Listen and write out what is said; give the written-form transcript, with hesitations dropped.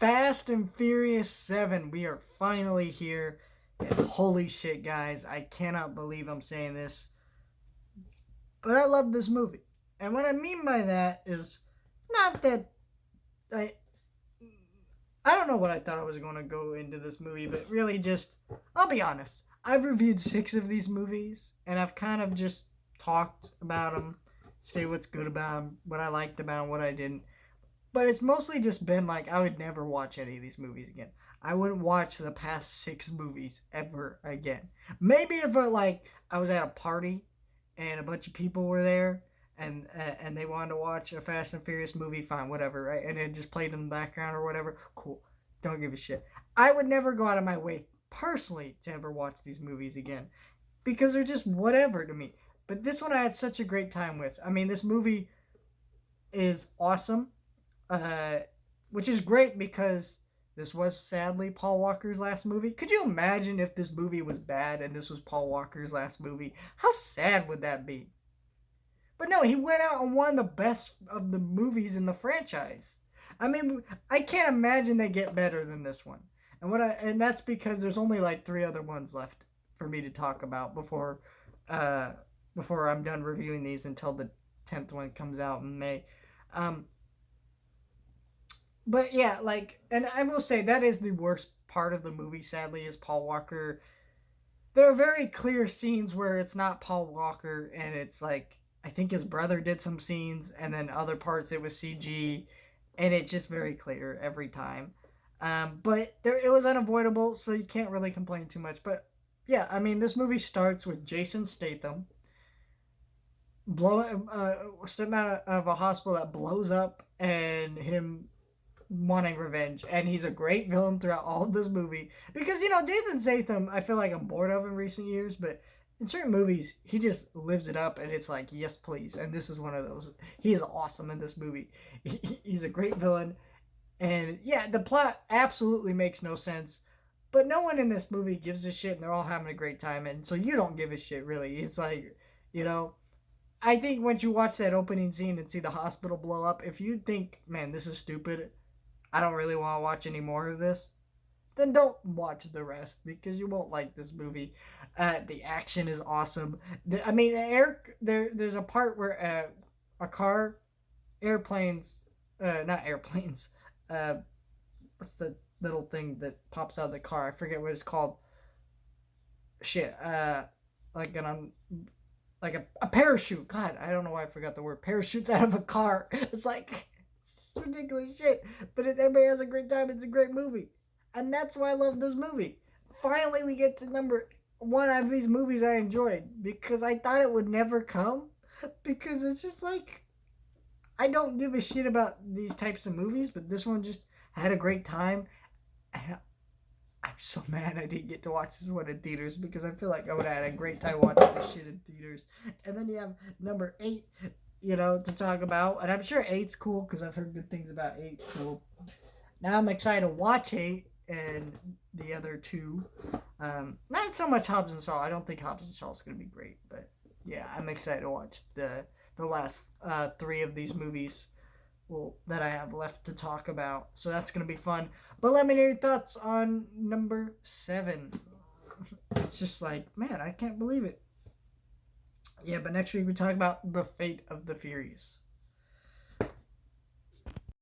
Fast and Furious 7. We are finally here. And holy shit, guys. I cannot believe I'm saying this. But I love this movie. And what I mean by that is not that I. I don't know what I thought I was going to go into this movie, but really just. I'll be honest. I've reviewed 6 of these movies, and I've kind of just talked about them, say what's good about them, what I liked about them, what I didn't. But it's mostly just been like I would never watch any of these movies again. I wouldn't watch the past 6 movies ever again. Maybe if I was at a party and a bunch of people were there and they wanted to watch a Fast and Furious movie, fine, whatever, right? And it just played in the background or whatever, cool. Don't give a shit. I would never go out of my way personally to ever watch these movies again because they're just whatever to me. But this one I had such a great time with. I mean, this movie is awesome. uh, which is great because this was sadly Paul Walker's last movie. Could you imagine if this movie was bad and this was Paul Walker's last movie? How sad would that be? But no, he went out and won the best of the movies in the franchise. I mean, I can't imagine they get better than this one. And that's because there's only like 3 other ones left for me to talk about uh, before I'm done reviewing these until the 10th one comes out in May. Um, But yeah, and I will say that is the worst part of the movie, sadly, is Paul Walker. There are very clear scenes where it's not Paul Walker, and it's like, I think his brother did some scenes, and then other parts it was CG, and it's just very clear every time. But it was unavoidable, so you can't really complain too much. But yeah, I mean, this movie starts with Jason Statham stepping out of a hospital that blows up, and him wanting revenge, and he's a great villain throughout all of this movie because Jason Statham I feel like I'm bored of in recent years, but in certain movies he just lives it up and it's like yes please, and this is one of those. He is awesome in this movie. He's a great villain, and yeah, the plot absolutely makes no sense, but no one in this movie gives a shit and they're all having a great time, and so you don't give a shit really. It's like, you know I think once you watch that opening scene and see the hospital blow up, if you think, man, this is stupid, I don't really want to watch any more of this, then don't watch the rest because you won't like this movie. The action is awesome. I mean, there's a part where a car, airplanes, not airplanes, uh, what's the little thing that pops out of the car? I forget what it's called. Shit, like an like a parachute. God, I don't know why I forgot the word. Parachutes out of a car. It's like, it's ridiculous shit. But everybody has a great time. It's a great movie. And that's why I love this movie. Finally, we get to number 1 of these movies I enjoyed because I thought it would never come. Because it's just like, I don't give a shit about these types of movies, but this one just had a great time. And I'm so mad I didn't get to watch this one in theaters because I feel like I would have had a great time watching this shit in theaters. And then you have number 8, to talk about. And I'm sure 8's cool because I've heard good things about 8. So now I'm excited to watch 8 and the other 2. Not so much Hobbs and Shaw. I don't think Hobbs and Shaw is going to be great. But yeah, I'm excited to watch the last 3 of these movies that I have left to talk about. So that's going to be fun. But let me know your thoughts on number 7. It's just like, man, I can't believe it. Yeah, but next week we talk about The Fate of the Furious.